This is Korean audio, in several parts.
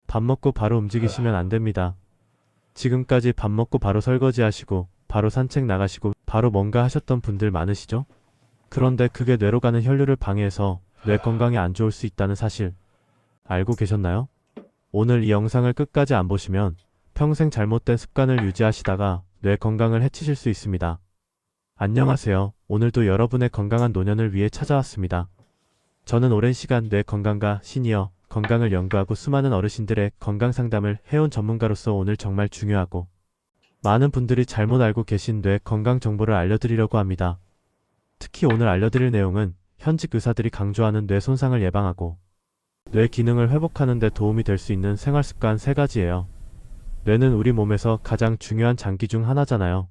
밥 먹고 바로 움직이시면 안 됩니다. 지금까지 밥 먹고 바로 설거지 하시고, 바로 산책 나가시고, 바로 뭔가 하셨던 분들 많으시죠? 그런데 그게 뇌로 가는 혈류를 방해해서 뇌 건강에 안 좋을 수 있다는 사실 알고 계셨나요? 오늘 이 영상을 끝까지 안 보시면 평생 잘못된 습관을 유지하시다가 뇌 건강을 해치실 수 있습니다. 안녕하세요. 오늘도 여러분의 건강한 노년을 위해 찾아왔습니다. 저는 오랜 시간 뇌 건강과 시니어 건강을 연구하고 수많은 어르신들의 건강 상담을 해온 전문가로서 오늘 정말 중요하고 많은 분들이 잘못 알고 계신 뇌 건강 정보를 알려드리려고 합니다. 특히 오늘 알려드릴 내용은 현직 의사들이 강조하는 뇌 손상을 예방하고 뇌 기능을 회복하는 데 도움이 될 수 있는 생활습관 3가지예요. 뇌는 우리 몸에서 가장 중요한 장기 중 하나잖아요.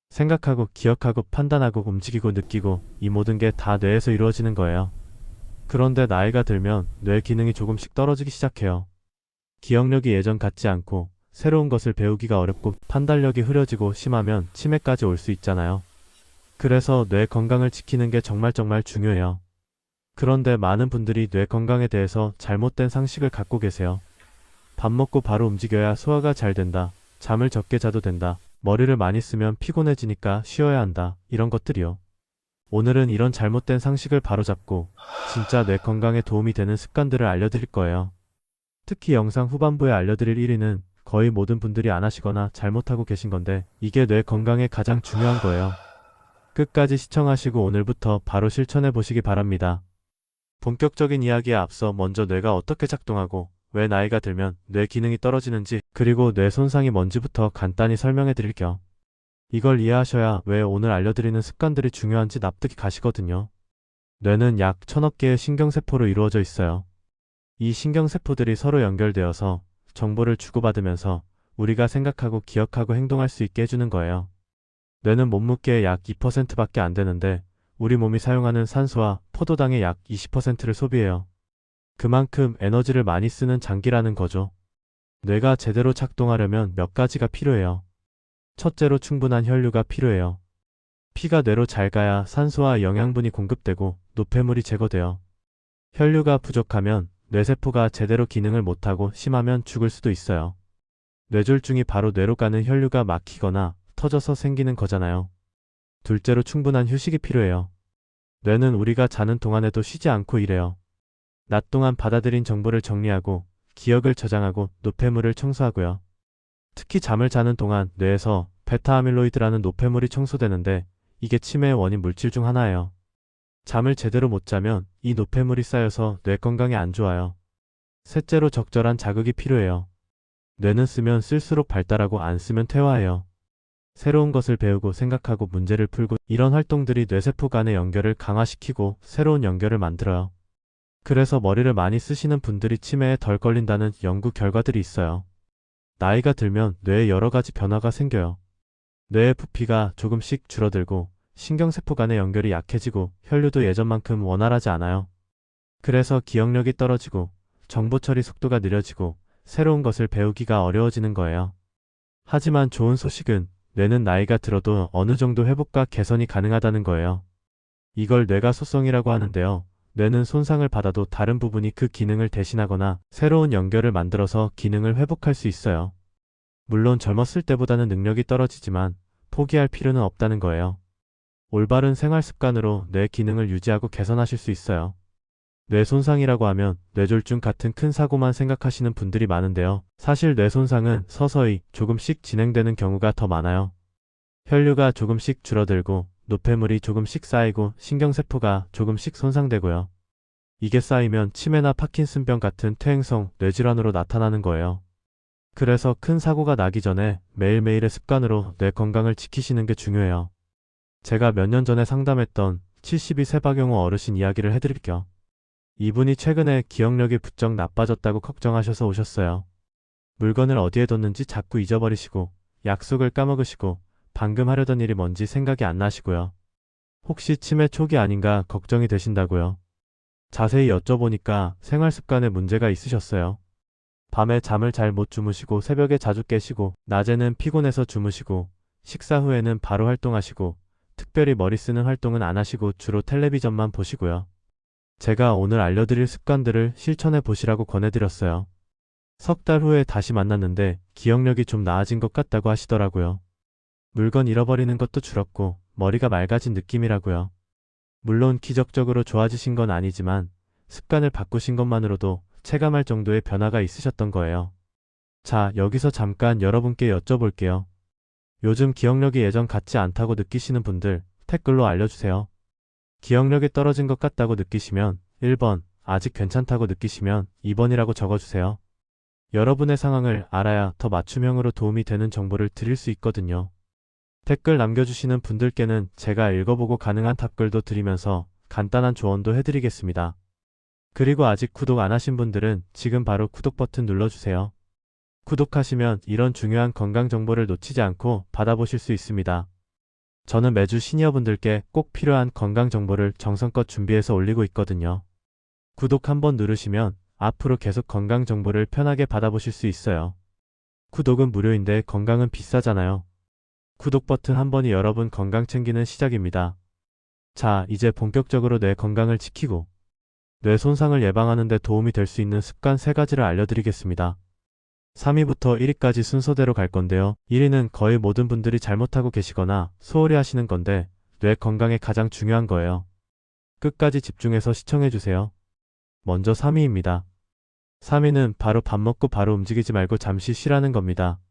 생각하고 기억하고 판단하고 움직이고 느끼고 이 모든 게 다 뇌에서 이루어지는 거예요. 그런데 나이가 들면 뇌 기능이 조금씩 떨어지기 시작해요. 기억력이 예전 같지 않고 새로운 것을 배우기가 어렵고 판단력이 흐려지고 심하면 치매까지 올 수 있잖아요. 그래서 뇌 건강을 지키는 게 정말 중요해요. 그런데 많은 분들이 뇌 건강에 대해서 잘못된 상식을 갖고 계세요. 밥 먹고 바로 움직여야 소화가 잘 된다. 잠을 적게 자도 된다. 머리를 많이 쓰면 피곤해지니까 쉬어야 한다. 이런 것들이요. 오늘은 이런 잘못된 상식을 바로잡고 진짜 뇌 건강에 도움이 되는 습관들을 알려드릴 거예요. 특히 영상 후반부에 알려드릴 1위는 거의 모든 분들이 안 하시거나 잘못하고 계신 건데 이게 뇌 건강에 가장 중요한 거예요. 끝까지 시청하시고 오늘부터 바로 실천해 보시기 바랍니다. 본격적인 이야기에 앞서 먼저 뇌가 어떻게 작동하고 왜 나이가 들면 뇌 기능이 떨어지는지 그리고 뇌 손상이 뭔지부터 간단히 설명해 드릴게요. 이걸 이해하셔야 왜 오늘 알려드리는 습관들이 중요한지 납득이 가시거든요. 뇌는 약 1000억 개의 신경세포로 이루어져 있어요. 이 신경세포들이 서로 연결되어서 정보를 주고받으면서 우리가 생각하고 기억하고 행동할 수 있게 해주는 거예요. 뇌는 몸무게의 약 2%밖에 안 되는데 우리 몸이 사용하는 산소와 포도당의 약 20%를 소비해요. 그만큼 에너지를 많이 쓰는 장기라는 거죠. 뇌가 제대로 작동하려면 몇 가지가 필요해요. 첫째로 충분한 혈류가 필요해요. 피가 뇌로 잘 가야 산소와 영양분이 공급되고 노폐물이 제거돼요. 혈류가 부족하면 뇌세포가 제대로 기능을 못하고 심하면 죽을 수도 있어요. 뇌졸중이 바로 뇌로 가는 혈류가 막히거나 터져서 생기는 거잖아요. 둘째로 충분한 휴식이 필요해요. 뇌는 우리가 자는 동안에도 쉬지 않고 일해요. 낮 동안 받아들인 정보를 정리하고 기억을 저장하고 노폐물을 청소하고요. 특히 잠을 자는 동안 뇌에서 베타아밀로이드라는 노폐물이 청소되는데 이게 치매의 원인 물질 중 하나예요. 잠을 제대로 못 자면 이 노폐물이 쌓여서 뇌 건강에 안 좋아요. 셋째로 적절한 자극이 필요해요. 뇌는 쓰면 쓸수록 발달하고 안 쓰면 퇴화해요. 새로운 것을 배우고 생각하고 문제를 풀고 이런 활동들이 뇌세포 간의 연결을 강화시키고 새로운 연결을 만들어요. 그래서 머리를 많이 쓰시는 분들이 치매에 덜 걸린다는 연구 결과들이 있어요. 나이가 들면 뇌에 여러 가지 변화가 생겨요. 뇌의 부피가 조금씩 줄어들고 신경세포 간의 연결이 약해지고 혈류도 예전만큼 원활하지 않아요. 그래서 기억력이 떨어지고 정보 처리 속도가 느려지고 새로운 것을 배우기가 어려워지는 거예요. 하지만 좋은 소식은 뇌는 나이가 들어도 어느 정도 회복과 개선이 가능하다는 거예요. 이걸 뇌가소성이라고 하는데요. 뇌는 손상을 받아도 다른 부분이 그 기능을 대신하거나 새로운 연결을 만들어서 기능을 회복할 수 있어요. 물론 젊었을 때보다는 능력이 떨어지지만 포기할 필요는 없다는 거예요. 올바른 생활 습관으로 뇌 기능을 유지하고 개선하실 수 있어요. 뇌 손상이라고 하면 뇌졸중 같은 큰 사고만 생각하시는 분들이 많은데요. 사실 뇌 손상은 서서히 조금씩 진행되는 경우가 더 많아요. 혈류가 조금씩 줄어들고 노폐물이 조금씩 쌓이고 신경세포가 조금씩 손상되고요. 이게 쌓이면 치매나 파킨슨병 같은 퇴행성 뇌질환으로 나타나는 거예요. 그래서 큰 사고가 나기 전에 매일매일의 습관으로 뇌 건강을 지키시는 게 중요해요. 제가 몇 년 전에 상담했던 72세 박영호 어르신 이야기를 해드릴게요. 이분이 최근에 기억력이 부쩍 나빠졌다고 걱정하셔서 오셨어요. 물건을 어디에 뒀는지 자꾸 잊어버리시고 약속을 까먹으시고 방금 하려던 일이 뭔지 생각이 안 나시고요. 혹시 치매 초기 아닌가 걱정이 되신다고요. 자세히 여쭤보니까 생활 습관에 문제가 있으셨어요. 밤에 잠을 잘 못 주무시고 새벽에 자주 깨시고 낮에는 피곤해서 주무시고 식사 후에는 바로 활동하시고 특별히 머리 쓰는 활동은 안 하시고 주로 텔레비전만 보시고요. 제가 오늘 알려드릴 습관들을 실천해 보시라고 권해드렸어요. 석 달 후에 다시 만났는데 기억력이 좀 나아진 것 같다고 하시더라고요. 물건 잃어버리는 것도 줄었고 머리가 맑아진 느낌이라고요. 물론 기적적으로 좋아지신 건 아니지만 습관을 바꾸신 것만으로도 체감할 정도의 변화가 있으셨던 거예요. 자, 여기서 잠깐 여러분께 여쭤볼게요. 요즘 기억력이 예전 같지 않다고 느끼시는 분들 댓글로 알려주세요. 기억력이 떨어진 것 같다고 느끼시면 1번, 아직 괜찮다고 느끼시면 2번이라고 적어주세요. 여러분의 상황을 알아야 더 맞춤형으로 도움이 되는 정보를 드릴 수 있거든요. 댓글 남겨주시는 분들께는 제가 읽어보고 가능한 답글도 드리면서 간단한 조언도 해드리겠습니다. 그리고 아직 구독 안 하신 분들은 지금 바로 구독 버튼 눌러주세요. 구독하시면 이런 중요한 건강 정보를 놓치지 않고 받아보실 수 있습니다. 저는 매주 시니어분들께 꼭 필요한 건강 정보를 정성껏 준비해서 올리고 있거든요. 구독 한번 누르시면 앞으로 계속 건강 정보를 편하게 받아보실 수 있어요. 구독은 무료인데 건강은 비싸잖아요. 구독 버튼 한 번이 여러분 건강 챙기는 시작입니다. 자, 이제 본격적으로 뇌 건강을 지키고 뇌 손상을 예방하는 데 도움이 될 수 있는 습관 3가지를 알려드리겠습니다. 3위부터 1위까지 순서대로 갈 건데요. 1위는 거의 모든 분들이 잘못하고 계시거나 소홀히 하시는 건데 뇌 건강에 가장 중요한 거예요. 끝까지 집중해서 시청해주세요. 먼저 3위입니다. 3위는 바로 밥 먹고 바로 움직이지 말고 잠시 쉬라는 겁니다.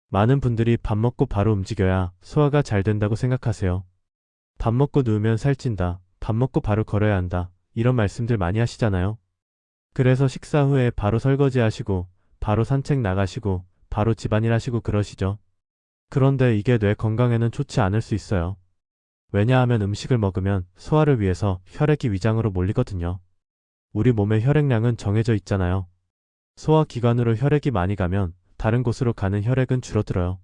많은 분들이 밥 먹고 바로 움직여야 소화가 잘 된다고 생각하세요. 밥 먹고 누우면 살찐다. 밥 먹고 바로 걸어야 한다. 이런 말씀들 많이 하시잖아요. 그래서 식사 후에 바로 설거지 하시고 바로 산책 나가시고 바로 집안일 하시고 그러시죠. 그런데 이게 뇌 건강에는 좋지 않을 수 있어요. 왜냐하면 음식을 먹으면 소화를 위해서 혈액이 위장으로 몰리거든요. 우리 몸의 혈액량은 정해져 있잖아요. 소화기관으로 혈액이 많이 가면 다른 곳으로 가는 혈액은 줄어들어요.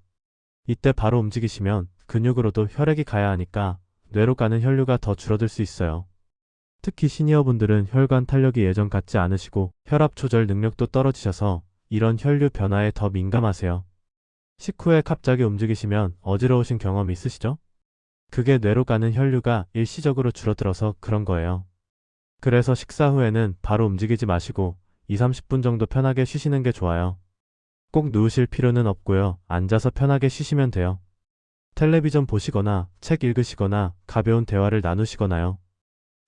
이때 바로 움직이시면 근육으로도 혈액이 가야 하니까 뇌로 가는 혈류가 더 줄어들 수 있어요. 특히 시니어분들은 혈관 탄력이 예전 같지 않으시고 혈압 조절 능력도 떨어지셔서 이런 혈류 변화에 더 민감하세요. 식후에 갑자기 움직이시면 어지러우신 경험 있으시죠? 그게 뇌로 가는 혈류가 일시적으로 줄어들어서 그런 거예요. 그래서 식사 후에는 바로 움직이지 마시고 2~30분 정도 편하게 쉬시는 게 좋아요. 꼭 누우실 필요는 없고요. 앉아서 편하게 쉬시면 돼요. 텔레비전 보시거나 책 읽으시거나 가벼운 대화를 나누시거나요.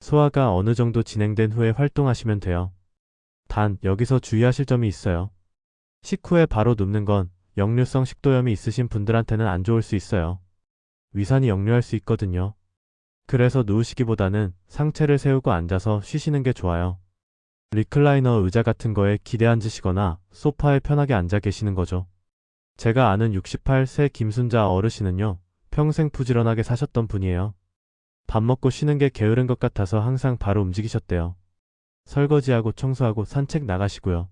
소화가 어느 정도 진행된 후에 활동하시면 돼요. 단, 여기서 주의하실 점이 있어요. 식후에 바로 눕는 건 역류성 식도염이 있으신 분들한테는 안 좋을 수 있어요. 위산이 역류할 수 있거든요. 그래서 누우시기보다는 상체를 세우고 앉아서 쉬시는 게 좋아요. 리클라이너 의자 같은 거에 기대 앉으시거나 소파에 편하게 앉아 계시는 거죠. 제가 아는 68세 김순자 어르신은요, 평생 부지런하게 사셨던 분이에요. 밥 먹고 쉬는 게 게으른 것 같아서 항상 바로 움직이셨대요. 설거지하고 청소하고 산책 나가시고요.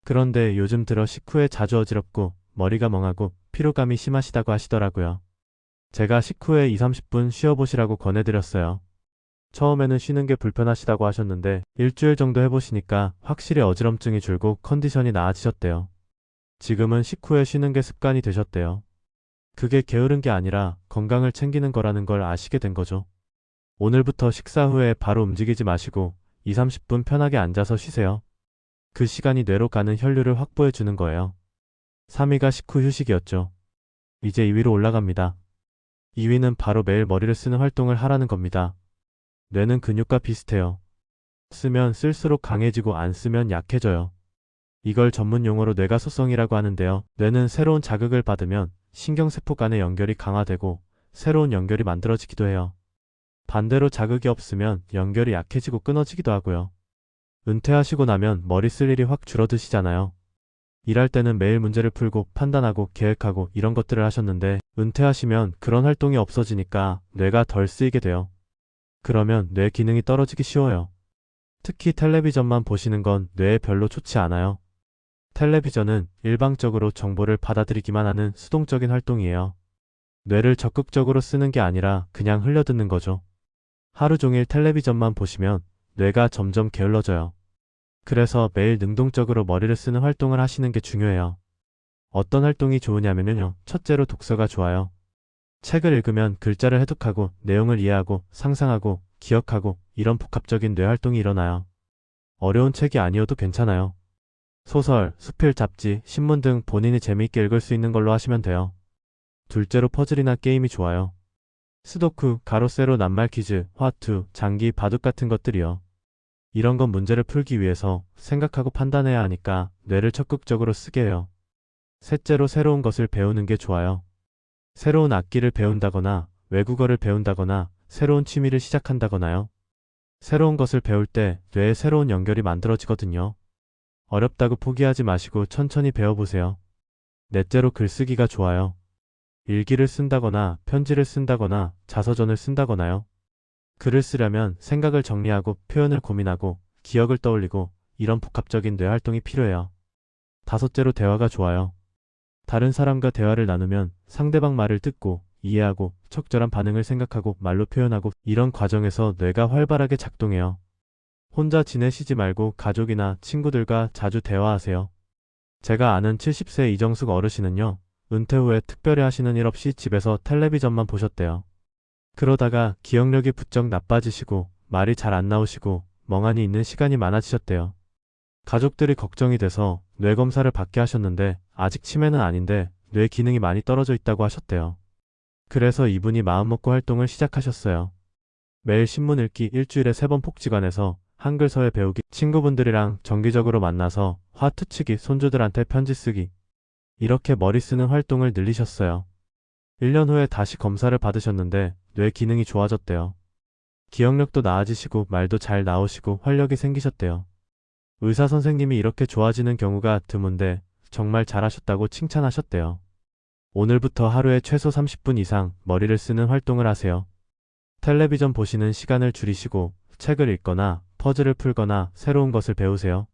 그런데 요즘 들어 식후에 자주 어지럽고 머리가 멍하고 피로감이 심하시다고 하시더라고요. 제가 식후에 2~30분 쉬어보시라고 권해드렸어요. 처음에는 쉬는 게 불편하시다고 하셨는데 일주일 정도 해보시니까 확실히 어지럼증이 줄고 컨디션이 나아지셨대요. 지금은 식후에 쉬는 게 습관이 되셨대요. 그게 게으른 게 아니라 건강을 챙기는 거라는 걸 아시게 된 거죠. 오늘부터 식사 후에 바로 움직이지 마시고 2~30분 편하게 앉아서 쉬세요. 그 시간이 뇌로 가는 혈류를 확보해 주는 거예요. 3위가 식후 휴식이었죠. 이제 2위로 올라갑니다. 2위는 바로 매일 머리를 쓰는 활동을 하라는 겁니다. 뇌는 근육과 비슷해요. 쓰면 쓸수록 강해지고 안 쓰면 약해져요. 이걸 전문 용어로 뇌가소성이라고 하는데요. 뇌는 새로운 자극을 받으면 신경세포 간의 연결이 강화되고 새로운 연결이 만들어지기도 해요. 반대로 자극이 없으면 연결이 약해지고 끊어지기도 하고요. 은퇴하시고 나면 머리 쓸 일이 확 줄어드시잖아요. 일할 때는 매일 문제를 풀고 판단하고 계획하고 이런 것들을 하셨는데 은퇴하시면 그런 활동이 없어지니까 뇌가 덜 쓰이게 돼요. 그러면 뇌 기능이 떨어지기 쉬워요. 특히 텔레비전만 보시는 건 뇌에 별로 좋지 않아요. 텔레비전은 일방적으로 정보를 받아들이기만 하는 수동적인 활동이에요. 뇌를 적극적으로 쓰는 게 아니라 그냥 흘려듣는 거죠. 하루 종일 텔레비전만 보시면 뇌가 점점 게을러져요. 그래서 매일 능동적으로 머리를 쓰는 활동을 하시는 게 중요해요. 어떤 활동이 좋으냐면요. 첫째로 독서가 좋아요. 책을 읽으면 글자를 해독하고 내용을 이해하고 상상하고 기억하고 이런 복합적인 뇌 활동이 일어나요. 어려운 책이 아니어도 괜찮아요. 소설, 수필, 잡지, 신문 등 본인이 재미있게 읽을 수 있는 걸로 하시면 돼요. 둘째로 퍼즐이나 게임이 좋아요. 스도쿠, 가로 세로 낱말 퀴즈, 화투, 장기, 바둑 같은 것들이요. 이런 건 문제를 풀기 위해서 생각하고 판단해야 하니까 뇌를 적극적으로 쓰게 해요. 셋째로 새로운 것을 배우는 게 좋아요. 새로운 악기를 배운다거나 외국어를 배운다거나 새로운 취미를 시작한다거나요. 새로운 것을 배울 때 뇌에 새로운 연결이 만들어지거든요. 어렵다고 포기하지 마시고 천천히 배워보세요. 넷째로 글쓰기가 좋아요. 일기를 쓴다거나 편지를 쓴다거나 자서전을 쓴다거나요. 글을 쓰려면 생각을 정리하고 표현을 고민하고 기억을 떠올리고 이런 복합적인 뇌 활동이 필요해요. 다섯째로 대화가 좋아요. 다른 사람과 대화를 나누면 상대방 말을 듣고 이해하고 적절한 반응을 생각하고 말로 표현하고 이런 과정에서 뇌가 활발하게 작동해요. 혼자 지내시지 말고 가족이나 친구들과 자주 대화하세요. 제가 아는 70세 이정숙 어르신은요, 은퇴 후에 특별히 하시는 일 없이 집에서 텔레비전만 보셨대요. 그러다가 기억력이 부쩍 나빠지시고 말이 잘 안 나오시고 멍하니 있는 시간이 많아지셨대요. 가족들이 걱정이 돼서 뇌 검사를 받게 하셨는데 아직 치매는 아닌데 뇌 기능이 많이 떨어져 있다고 하셨대요. 그래서 이분이 마음먹고 활동을 시작하셨어요. 매일 신문 읽기, 일주일에 3번 복지관에서 한글 서예 배우기, 친구분들이랑 정기적으로 만나서 화투 치기, 손주들한테 편지 쓰기, 이렇게 머리 쓰는 활동을 늘리셨어요. 1년 후에 다시 검사를 받으셨는데 뇌 기능이 좋아졌대요. 기억력도 나아지시고 말도 잘 나오시고 활력이 생기셨대요. 의사 선생님이 이렇게 좋아지는 경우가 드문데 정말 잘하셨다고 칭찬하셨대요. 오늘부터 하루에 최소 30분 이상 머리를 쓰는 활동을 하세요. 텔레비전 보시는 시간을 줄이시고 책을 읽거나 퍼즐을 풀거나 새로운 것을 배우세요.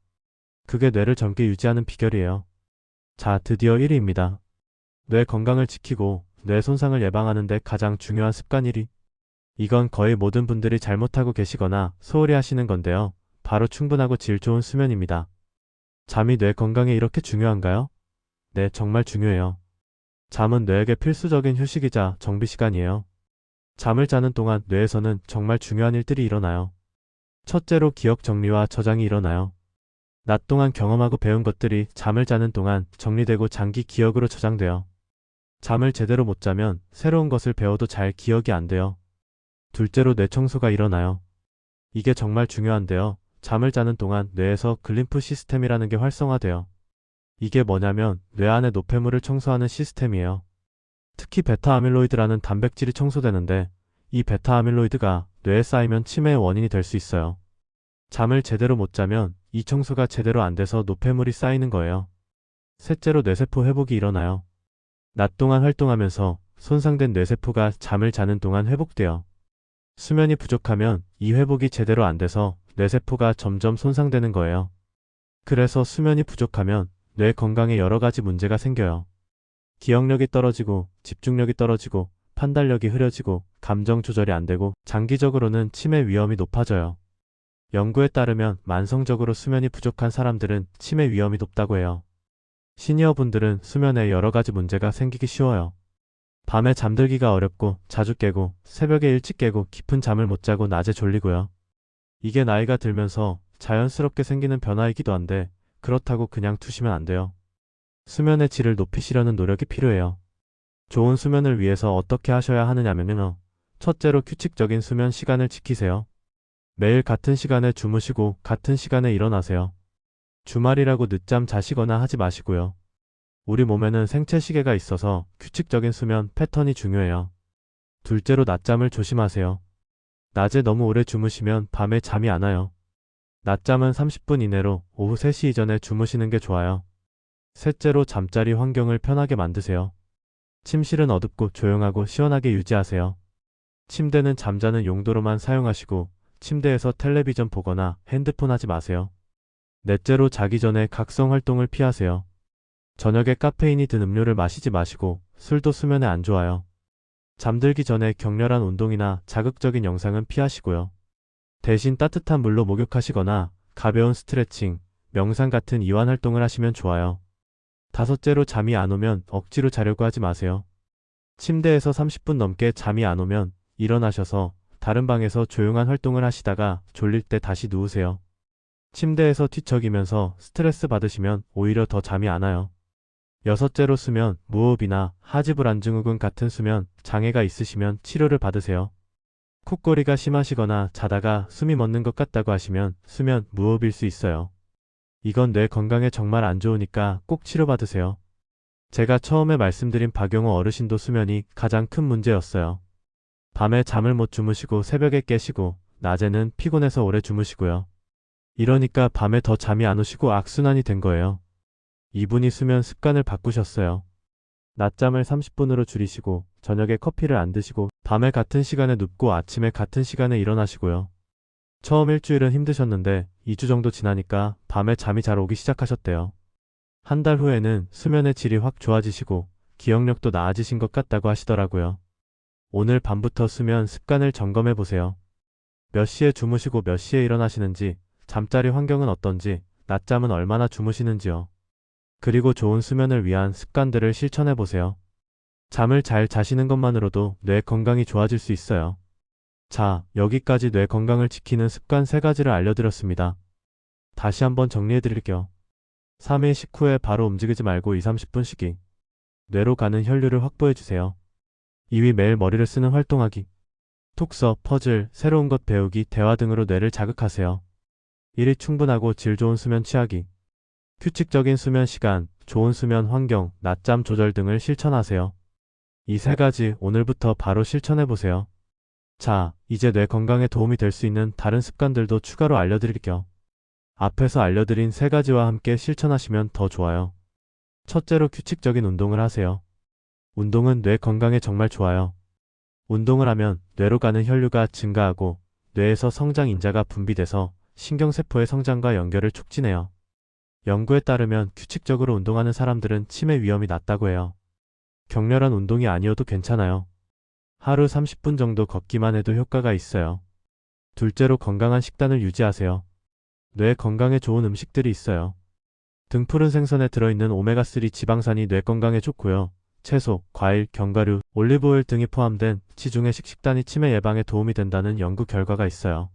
그게 뇌를 젊게 유지하는 비결이에요. 자, 드디어 1위입니다. 뇌 건강을 지키고 뇌 손상을 예방하는 데 가장 중요한 습관 1위. 이건 거의 모든 분들이 잘못하고 계시거나 소홀히 하시는 건데요. 바로 충분하고 질 좋은 수면입니다. 잠이 뇌 건강에 이렇게 중요한가요? 네, 정말 중요해요. 잠은 뇌에게 필수적인 휴식이자 정비 시간이에요. 잠을 자는 동안 뇌에서는 정말 중요한 일들이 일어나요. 첫째로 기억 정리와 저장이 일어나요. 낮 동안 경험하고 배운 것들이 잠을 자는 동안 정리되고 장기 기억으로 저장돼요. 잠을 제대로 못 자면 새로운 것을 배워도 잘 기억이 안 돼요. 둘째로 뇌 청소가 일어나요. 이게 정말 중요한데요. 잠을 자는 동안 뇌에서 글림프 시스템이라는 게 활성화돼요. 이게 뭐냐면 뇌 안의 노폐물을 청소하는 시스템이에요. 특히 베타 아밀로이드라는 단백질이 청소되는데 이 베타 아밀로이드가 뇌에 쌓이면 치매의 원인이 될 수 있어요. 잠을 제대로 못 자면 이 청소가 제대로 안 돼서 노폐물이 쌓이는 거예요. 셋째로 뇌세포 회복이 일어나요. 낮 동안 활동하면서 손상된 뇌세포가 잠을 자는 동안 회복돼요. 수면이 부족하면 이 회복이 제대로 안 돼서 뇌세포가 점점 손상되는 거예요. 그래서 수면이 부족하면 뇌 건강에 여러 가지 문제가 생겨요. 기억력이 떨어지고 집중력이 떨어지고 판단력이 흐려지고 감정 조절이 안 되고 장기적으로는 치매 위험이 높아져요. 연구에 따르면 만성적으로 수면이 부족한 사람들은 치매 위험이 높다고 해요. 시니어분들은 수면에 여러 가지 문제가 생기기 쉬워요. 밤에 잠들기가 어렵고 자주 깨고 새벽에 일찍 깨고 깊은 잠을 못 자고 낮에 졸리고요. 이게 나이가 들면서 자연스럽게 생기는 변화이기도 한데 그렇다고 그냥 두시면 안 돼요. 수면의 질을 높이시려는 노력이 필요해요. 좋은 수면을 위해서 어떻게 하셔야 하느냐면요. 첫째로 규칙적인 수면 시간을 지키세요. 매일 같은 시간에 주무시고 같은 시간에 일어나세요. 주말이라고 늦잠 자시거나 하지 마시고요. 우리 몸에는 생체 시계가 있어서 규칙적인 수면 패턴이 중요해요. 둘째로 낮잠을 조심하세요. 낮에 너무 오래 주무시면 밤에 잠이 안 와요. 낮잠은 30분 이내로 오후 3시 이전에 주무시는 게 좋아요. 셋째로 잠자리 환경을 편하게 만드세요. 침실은 어둡고 조용하고 시원하게 유지하세요. 침대는 잠자는 용도로만 사용하시고 침대에서 텔레비전 보거나 핸드폰 하지 마세요. 넷째로 자기 전에 각성 활동을 피하세요. 저녁에 카페인이 든 음료를 마시지 마시고 술도 수면에 안 좋아요. 잠들기 전에 격렬한 운동이나 자극적인 영상은 피하시고요. 대신 따뜻한 물로 목욕하시거나 가벼운 스트레칭, 명상 같은 이완 활동을 하시면 좋아요. 다섯째로 잠이 안 오면 억지로 자려고 하지 마세요. 침대에서 30분 넘게 잠이 안 오면 일어나셔서 다른 방에서 조용한 활동을 하시다가 졸릴 때 다시 누우세요. 침대에서 뒤척이면서 스트레스 받으시면 오히려 더 잠이 안 와요. 여섯째로 수면, 무호흡이나 하지불안 증후군 같은 수면 장애가 있으시면 치료를 받으세요. 콧거리가 심하시거나 자다가 숨이 멎는 것 같다고 하시면 수면 무호흡일 수 있어요. 이건 뇌 건강에 정말 안 좋으니까 꼭 치료받으세요. 제가 처음에 말씀드린 박용호 어르신도 수면이 가장 큰 문제였어요. 밤에 잠을 못 주무시고 새벽에 깨시고 낮에는 피곤해서 오래 주무시고요. 이러니까 밤에 더 잠이 안 오시고 악순환이 된 거예요. 이분이 수면 습관을 바꾸셨어요. 낮잠을 30분으로 줄이시고 저녁에 커피를 안 드시고 밤에 같은 시간에 눕고 아침에 같은 시간에 일어나시고요. 처음 일주일은 힘드셨는데 2주 정도 지나니까 밤에 잠이 잘 오기 시작하셨대요. 한 달 후에는 수면의 질이 확 좋아지시고 기억력도 나아지신 것 같다고 하시더라고요. 오늘 밤부터 수면 습관을 점검해 보세요. 몇 시에 주무시고 몇 시에 일어나시는지, 잠자리 환경은 어떤지, 낮잠은 얼마나 주무시는지요. 그리고 좋은 수면을 위한 습관들을 실천해 보세요. 잠을 잘 자시는 것만으로도 뇌 건강이 좋아질 수 있어요. 자, 여기까지 뇌 건강을 지키는 습관 3가지를 알려드렸습니다. 다시 한번 정리해 드릴게요. 3일 식후에 바로 움직이지 말고 2~30분 쉬기. 뇌로 가는 혈류를 확보해 주세요. 2위 매일 머리를 쓰는 활동하기. 독서, 퍼즐, 새로운 것 배우기, 대화 등으로 뇌를 자극하세요. 1위 충분하고 질 좋은 수면 취하기. 규칙적인 수면 시간, 좋은 수면 환경, 낮잠 조절 등을 실천하세요. 이 3가지 오늘부터 바로 실천해보세요. 자, 이제 뇌 건강에 도움이 될 수 있는 다른 습관들도 추가로 알려드릴게요. 앞에서 알려드린 3가지와 함께 실천하시면 더 좋아요. 첫째로 규칙적인 운동을 하세요. 운동은 뇌 건강에 정말 좋아요. 운동을 하면 뇌로 가는 혈류가 증가하고 뇌에서 성장 인자가 분비돼서 신경세포의 성장과 연결을 촉진해요. 연구에 따르면 규칙적으로 운동하는 사람들은 치매 위험이 낮다고 해요. 격렬한 운동이 아니어도 괜찮아요. 하루 30분 정도 걷기만 해도 효과가 있어요. 둘째로 건강한 식단을 유지하세요. 뇌 건강에 좋은 음식들이 있어요. 등푸른 생선에 들어있는 오메가3 지방산이 뇌 건강에 좋고요. 채소, 과일, 견과류, 올리브오일 등이 포함된 지중해 식단이 치매 예방에 도움이 된다는 연구 결과가 있어요.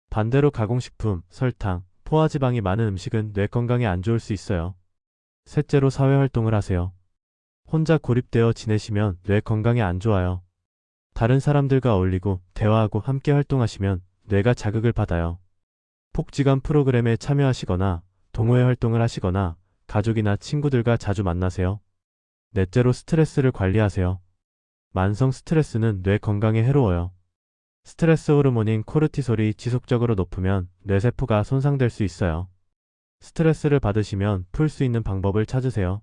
반대로 가공식품, 설탕, 포화지방이 많은 음식은 뇌 건강에 안 좋을 수 있어요. 셋째로 사회활동을 하세요. 혼자 고립되어 지내시면 뇌 건강에 안 좋아요. 다른 사람들과 어울리고 대화하고 함께 활동하시면 뇌가 자극을 받아요. 복지관 프로그램에 참여하시거나 동호회 활동을 하시거나 가족이나 친구들과 자주 만나세요. 넷째로 스트레스를 관리하세요. 만성 스트레스는 뇌 건강에 해로워요. 스트레스 호르몬인 코르티솔이 지속적으로 높으면 뇌세포가 손상될 수 있어요. 스트레스를 받으시면 풀 수 있는 방법을 찾으세요.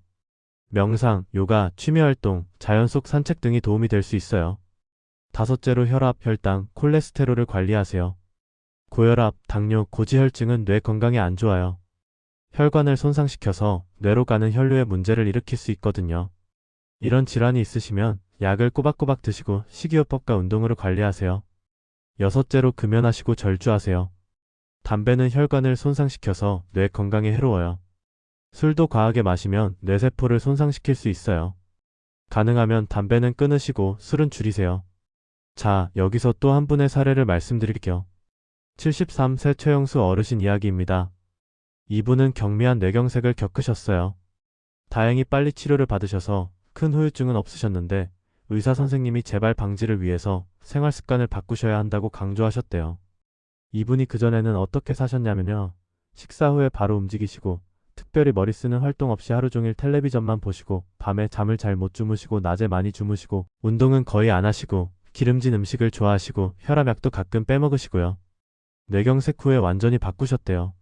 명상, 요가, 취미활동, 자연 속 산책 등이 도움이 될 수 있어요. 다섯째로 혈압, 혈당, 콜레스테롤을 관리하세요. 고혈압, 당뇨, 고지혈증은 뇌 건강에 안 좋아요. 혈관을 손상시켜서 뇌로 가는 혈류에 문제를 일으킬 수 있거든요. 이런 질환이 있으시면 약을 꼬박꼬박 드시고 식이요법과 운동으로 관리하세요. 여섯째로 금연하시고 절주하세요. 담배는 혈관을 손상시켜서 뇌 건강에 해로워요. 술도 과하게 마시면 뇌세포를 손상시킬 수 있어요. 가능하면 담배는 끊으시고 술은 줄이세요. 자, 여기서 또 한 분의 사례를 말씀드릴게요. 73세 최영수 어르신 이야기입니다. 이분은 경미한 뇌경색을 겪으셨어요. 다행히 빨리 치료를 받으셔서 큰 후유증은 없으셨는데 의사 선생님이 재발 방지를 위해서 생활 습관을 바꾸셔야 한다고 강조하셨대요. 이분이 그전에는 어떻게 사셨냐면요. 식사 후에 바로 움직이시고 특별히 머리 쓰는 활동 없이 하루 종일 텔레비전만 보시고 밤에 잠을 잘 못 주무시고 낮에 많이 주무시고 운동은 거의 안 하시고 기름진 음식을 좋아하시고 혈압약도 가끔 빼먹으시고요. 뇌경색 후에 완전히 바꾸셨대요.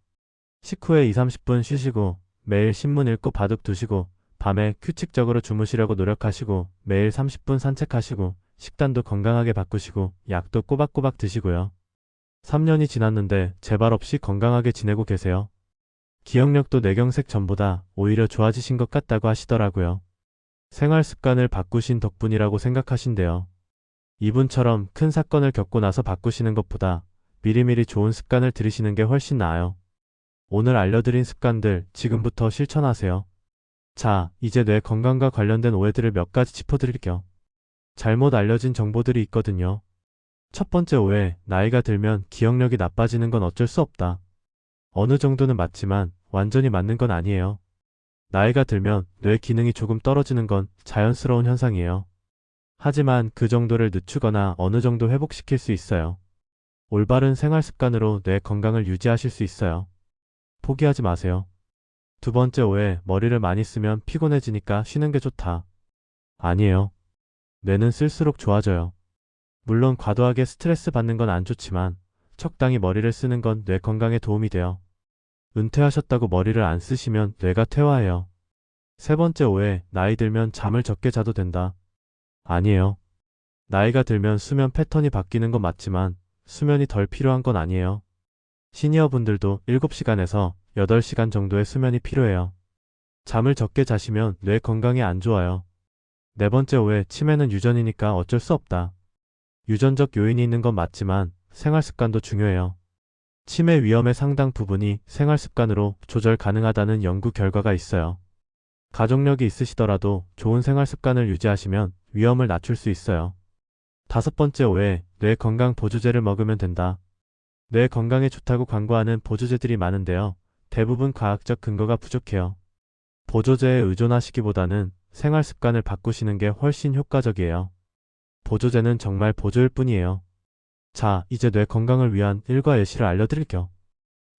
식후에 2~30분 쉬시고 매일 신문 읽고 바둑 두시고 밤에 규칙적으로 주무시려고 노력하시고 매일 30분 산책하시고 식단도 건강하게 바꾸시고 약도 꼬박꼬박 드시고요. 3년이 지났는데 재발 없이 건강하게 지내고 계세요. 기억력도 뇌경색 전보다 오히려 좋아지신 것 같다고 하시더라고요. 생활 습관을 바꾸신 덕분이라고 생각하신대요. 이분처럼 큰 사건을 겪고 나서 바꾸시는 것보다 미리미리 좋은 습관을 들이시는 게 훨씬 나아요. 오늘 알려드린 습관들 지금부터 실천하세요. 자, 이제 뇌 건강과 관련된 오해들을 몇 가지 짚어드릴게요. 잘못 알려진 정보들이 있거든요. 첫 번째 오해, 나이가 들면 기억력이 나빠지는 건 어쩔 수 없다. 어느 정도는 맞지만 완전히 맞는 건 아니에요. 나이가 들면 뇌 기능이 조금 떨어지는 건 자연스러운 현상이에요. 하지만 그 정도를 늦추거나 어느 정도 회복시킬 수 있어요. 올바른 생활 습관으로 뇌 건강을 유지하실 수 있어요. 포기하지 마세요. 두 번째 오해, 머리를 많이 쓰면 피곤해지니까 쉬는 게 좋다. 아니에요. 뇌는 쓸수록 좋아져요. 물론 과도하게 스트레스 받는 건 안 좋지만 적당히 머리를 쓰는 건 뇌 건강에 도움이 돼요. 은퇴하셨다고 머리를 안 쓰시면 뇌가 퇴화해요. 세 번째 오해, 나이 들면 잠을 적게 자도 된다. 아니에요. 나이가 들면 수면 패턴이 바뀌는 건 맞지만 수면이 덜 필요한 건 아니에요. 시니어분들도 7시간에서 8시간 정도의 수면이 필요해요. 잠을 적게 자시면 뇌 건강에 안 좋아요. 네 번째 오해, 치매는 유전이니까 어쩔 수 없다. 유전적 요인이 있는 건 맞지만 생활 습관도 중요해요. 치매 위험의 상당 부분이 생활 습관으로 조절 가능하다는 연구 결과가 있어요. 가족력이 있으시더라도 좋은 생활 습관을 유지하시면 위험을 낮출 수 있어요. 다섯 번째 오해, 뇌 건강 보조제를 먹으면 된다. 뇌 건강에 좋다고 광고하는 보조제들이 많은데요. 대부분 과학적 근거가 부족해요. 보조제에 의존하시기보다는 생활 습관을 바꾸시는 게 훨씬 효과적이에요. 보조제는 정말 보조일 뿐이에요. 자, 이제 뇌 건강을 위한 일과 예시를 알려드릴게요.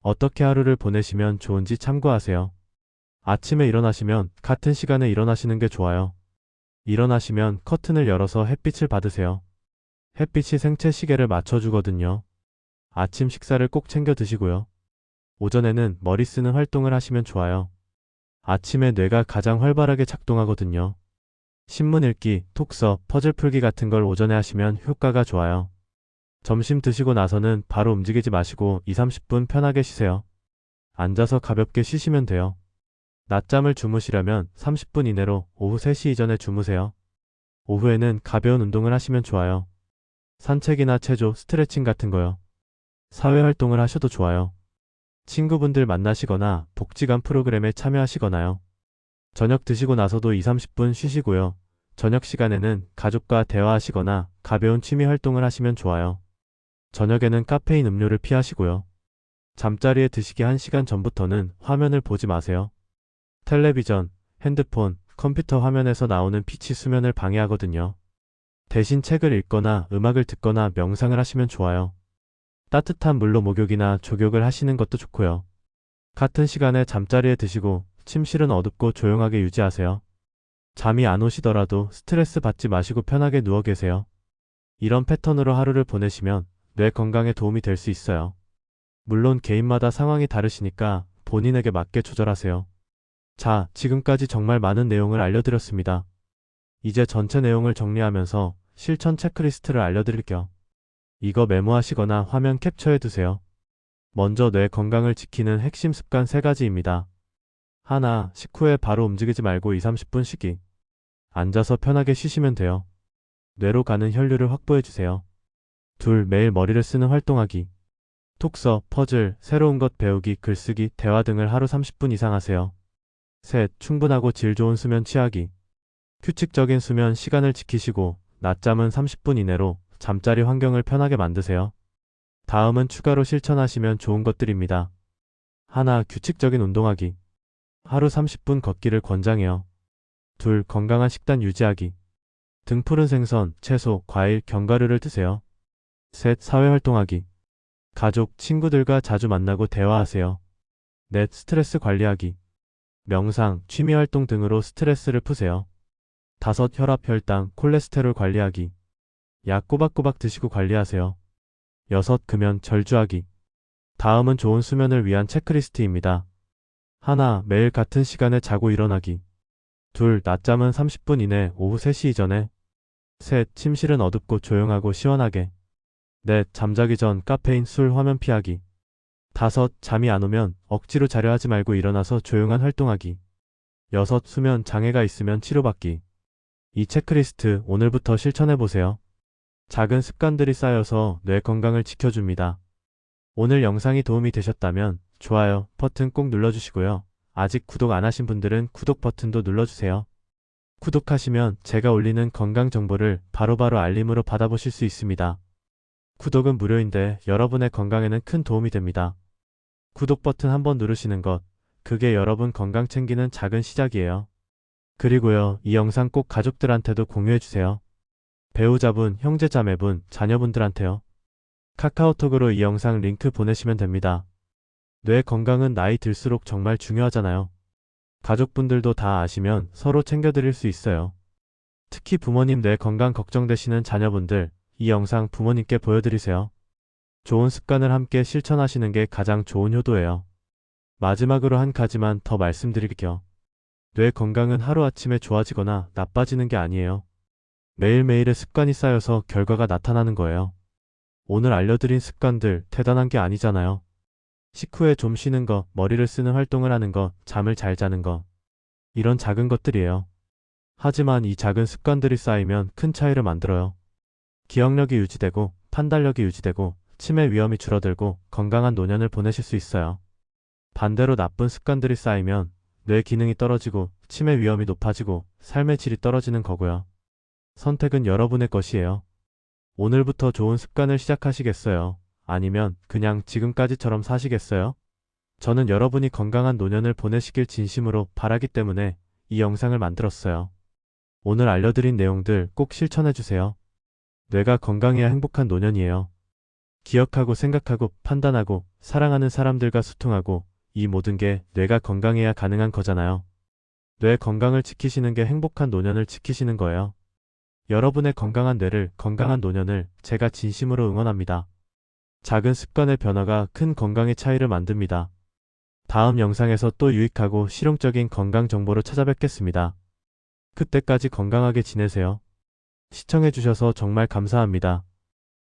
어떻게 하루를 보내시면 좋은지 참고하세요. 아침에 일어나시면 같은 시간에 일어나시는 게 좋아요. 일어나시면 커튼을 열어서 햇빛을 받으세요. 햇빛이 생체 시계를 맞춰주거든요. 아침 식사를 꼭 챙겨 드시고요. 오전에는 머리 쓰는 활동을 하시면 좋아요. 아침에 뇌가 가장 활발하게 작동하거든요. 신문 읽기, 톡서, 퍼즐 풀기 같은 걸 오전에 하시면 효과가 좋아요. 점심 드시고 나서는 바로 움직이지 마시고 2~30분 편하게 쉬세요. 앉아서 가볍게 쉬시면 돼요. 낮잠을 주무시려면 30분 이내로 오후 3시 이전에 주무세요. 오후에는 가벼운 운동을 하시면 좋아요. 산책이나 체조, 스트레칭 같은 거요. 사회활동을 하셔도 좋아요. 친구분들 만나시거나 복지관 프로그램에 참여하시거나요. 저녁 드시고 나서도 2~30분 쉬시고요. 저녁 시간에는 가족과 대화하시거나 가벼운 취미 활동을 하시면 좋아요. 저녁에는 카페인 음료를 피하시고요. 잠자리에 드시기 1시간 전부터는 화면을 보지 마세요. 텔레비전, 핸드폰, 컴퓨터 화면에서 나오는 빛이 수면을 방해하거든요. 대신 책을 읽거나 음악을 듣거나 명상을 하시면 좋아요. 따뜻한 물로 목욕이나 족욕을 하시는 것도 좋고요. 같은 시간에 잠자리에 드시고 침실은 어둡고 조용하게 유지하세요. 잠이 안 오시더라도 스트레스 받지 마시고 편하게 누워 계세요. 이런 패턴으로 하루를 보내시면 뇌 건강에 도움이 될 수 있어요. 물론 개인마다 상황이 다르시니까 본인에게 맞게 조절하세요. 자, 지금까지 정말 많은 내용을 알려드렸습니다. 이제 전체 내용을 정리하면서 실천 체크리스트를 알려드릴게요. 이거 메모하시거나 화면 캡처해 두세요. 먼저 뇌 건강을 지키는 핵심 습관 3가지입니다. 하나, 식후에 바로 움직이지 말고 2~30분 쉬기. 앉아서 편하게 쉬시면 돼요. 뇌로 가는 혈류를 확보해 주세요. 둘, 매일 머리를 쓰는 활동하기. 톡서, 퍼즐, 새로운 것 배우기, 글쓰기, 대화 등을 하루 30분 이상 하세요. 셋, 충분하고 질 좋은 수면 취하기. 규칙적인 수면 시간을 지키시고 낮잠은 30분 이내로 잠자리 환경을 편하게 만드세요. 다음은 추가로 실천하시면 좋은 것들입니다. 하나, 규칙적인 운동하기. 하루 30분 걷기를 권장해요. 둘, 건강한 식단 유지하기. 등푸른 생선, 채소, 과일, 견과류를 드세요. 셋, 사회활동하기. 가족, 친구들과 자주 만나고 대화하세요. 넷, 스트레스 관리하기. 명상, 취미활동 등으로 스트레스를 푸세요. 다섯, 혈압, 혈당, 콜레스테롤 관리하기. 약 꼬박꼬박 드시고 관리하세요. 여섯, 금연, 절주하기. 다음은 좋은 수면을 위한 체크리스트입니다. 하나, 매일 같은 시간에 자고 일어나기. 둘, 낮잠은 30분 이내 오후 3시 이전에. 셋, 침실은 어둡고 조용하고 시원하게. 넷, 잠자기 전 카페인, 술, 화면 피하기. 다섯, 잠이 안 오면 억지로 자려 하지 말고 일어나서 조용한 활동하기. 여섯, 수면 장애가 있으면 치료받기. 이 체크리스트 오늘부터 실천해보세요. 작은 습관들이 쌓여서 뇌 건강을 지켜줍니다. 오늘 영상이 도움이 되셨다면 좋아요 버튼 꼭 눌러주시고요. 아직 구독 안 하신 분들은 구독 버튼도 눌러주세요. 구독하시면 제가 올리는 건강 정보를 바로바로 알림으로 받아보실 수 있습니다. 구독은 무료인데 여러분의 건강에는 큰 도움이 됩니다. 구독 버튼 한번 누르시는 것, 그게 여러분 건강 챙기는 작은 시작이에요. 그리고요, 이 영상 꼭 가족들한테도 공유해주세요. 배우자분, 형제자매분, 자녀분들한테요. 카카오톡으로 이 영상 링크 보내시면 됩니다. 뇌 건강은 나이 들수록 정말 중요하잖아요. 가족분들도 다 아시면 서로 챙겨드릴 수 있어요. 특히 부모님 뇌 건강 걱정되시는 자녀분들, 이 영상 부모님께 보여드리세요. 좋은 습관을 함께 실천하시는 게 가장 좋은 효도예요. 마지막으로 한 가지만 더 말씀드릴게요. 뇌 건강은 하루아침에 좋아지거나 나빠지는 게 아니에요. 매일매일의 습관이 쌓여서 결과가 나타나는 거예요. 오늘 알려드린 습관들 대단한 게 아니잖아요. 식후에 좀 쉬는 거, 머리를 쓰는 활동을 하는 거, 잠을 잘 자는 거. 이런 작은 것들이에요. 하지만 이 작은 습관들이 쌓이면 큰 차이를 만들어요. 기억력이 유지되고, 판단력이 유지되고, 치매 위험이 줄어들고 건강한 노년을 보내실 수 있어요. 반대로 나쁜 습관들이 쌓이면 뇌 기능이 떨어지고 치매 위험이 높아지고 삶의 질이 떨어지는 거고요. 선택은 여러분의 것이에요. 오늘부터 좋은 습관을 시작하시겠어요? 아니면 그냥 지금까지처럼 사시겠어요? 저는 여러분이 건강한 노년을 보내시길 진심으로 바라기 때문에 이 영상을 만들었어요. 오늘 알려드린 내용들 꼭 실천해주세요. 뇌가 건강해야 행복한 노년이에요. 기억하고 생각하고 판단하고 사랑하는 사람들과 소통하고 이 모든 게 뇌가 건강해야 가능한 거잖아요. 뇌 건강을 지키시는 게 행복한 노년을 지키시는 거예요. 여러분의 건강한 뇌를, 건강한 노년을 제가 진심으로 응원합니다. 작은 습관의 변화가 큰 건강의 차이를 만듭니다. 다음 영상에서 또 유익하고 실용적인 건강 정보로 찾아뵙겠습니다. 그때까지 건강하게 지내세요. 시청해주셔서 정말 감사합니다.